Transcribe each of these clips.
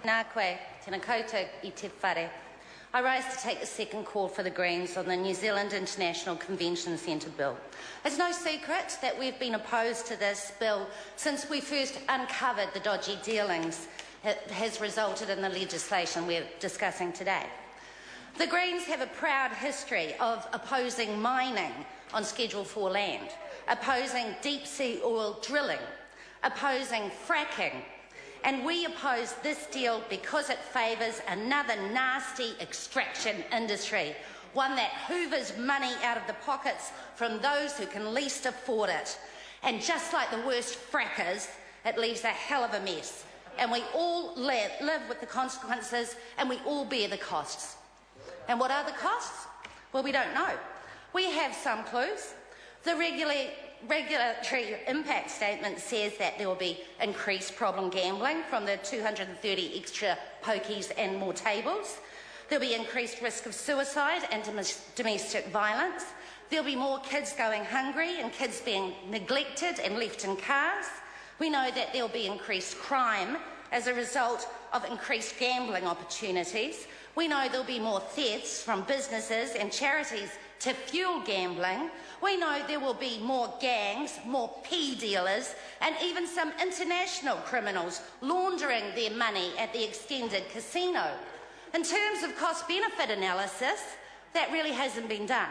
Nā koe, tēnā koutou I te whare. I rise to take the second call for the Greens on the New Zealand International Convention Centre Bill. It's no secret that we've been opposed to this bill since we first uncovered the dodgy dealings that has resulted in the legislation we're discussing today. The Greens have a proud history of opposing mining on Schedule 4 land, opposing deep-sea oil drilling, opposing fracking, and we oppose this deal because it favours another nasty extraction industry, one that hoovers money out of the pockets from those who can least afford it. And just like the worst frackers, it leaves a hell of a mess. And we all live with the consequences, and we all bear the costs. And what are the costs? Well, we don't know. We have some clues. The regulatory impact statement says that there will be increased problem gambling from the 230 extra pokies and more tables. There will be increased risk of suicide and domestic violence. There will be more kids going hungry and kids being neglected and left in cars. We know that there will be increased crime as a result of increased gambling opportunities. We know there will be more thefts from businesses and charities to fuel gambling. We know there will be more gangs, more pea dealers, and even some international criminals laundering their money at the extended casino. In terms of cost-benefit analysis, that really hasn't been done.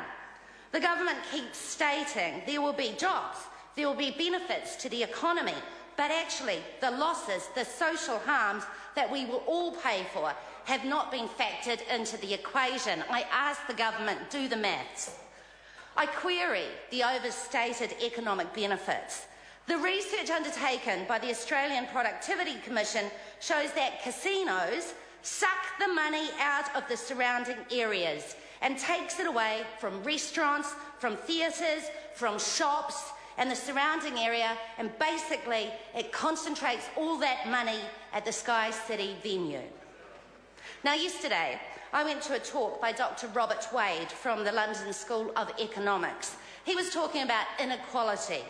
The government keeps stating there will be jobs, there will be benefits to the economy, but actually the losses, the social harms that we will all pay for have not been factored into the equation. I ask the government, do the maths. I query the overstated economic benefits. The research undertaken by the Australian Productivity Commission shows that casinos suck the money out of the surrounding areas and takes it away from restaurants, from theatres, from shops and the surrounding area, and basically it concentrates all that money at the Sky City venue. Now, yesterday, I went to a talk by Dr. Robert Wade from the London School of Economics. He was talking about inequality.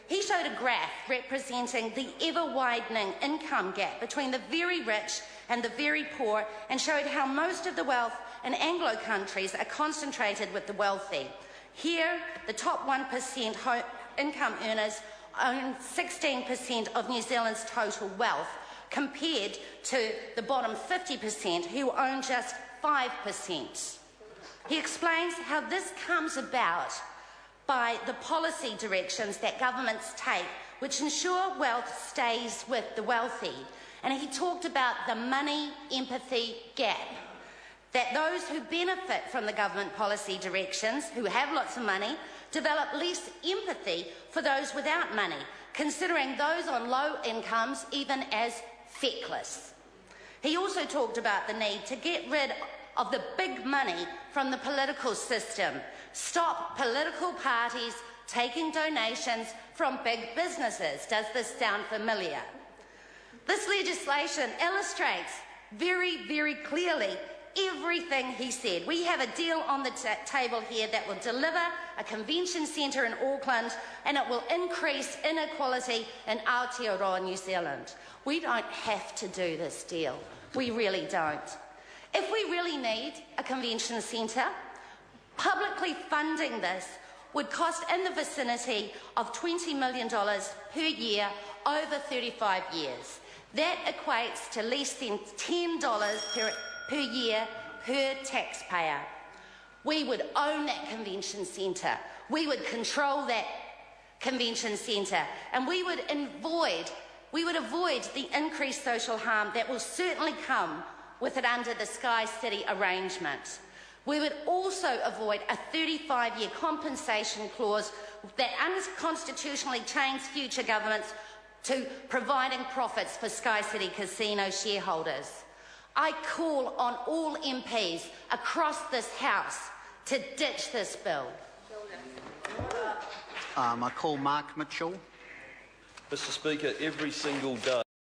He showed a graph representing the ever-widening income gap between the very rich and the very poor, and showed how most of the wealth in Anglo countries are concentrated with the wealthy. Here, the top 1% income earners own 16% of New Zealand's total wealth, compared to the bottom 50% who own just 5%. He explains how this comes about by the policy directions that governments take which ensure wealth stays with the wealthy. And he talked about the money empathy gap, that those who benefit from the government policy directions, who have lots of money, develop less empathy for those without money, considering those on low incomes even as feckless. He also talked about the need to get rid of the big money from the political system. Stop political parties taking donations from big businesses. Does this sound familiar? This legislation illustrates very, very clearly everything he said. We have a deal on the table here that will deliver a convention centre in Auckland, and it will increase inequality in Aotearoa, New Zealand. We don't have to do this deal. We really don't. If we really need a convention centre, publicly funding this would cost in the vicinity of $20 million per year over 35 years. That equates to less than $10 per year per taxpayer. We would own that convention centre. We would control that convention centre, and we would avoid the increased social harm that will certainly come with it under the Sky City arrangement. We would also avoid a 35-year compensation clause that unconstitutionally chains future governments to providing profits for Sky City Casino shareholders. I call on all MPs across this House to ditch this bill. I call Mark Mitchell. Mr. Speaker, every single day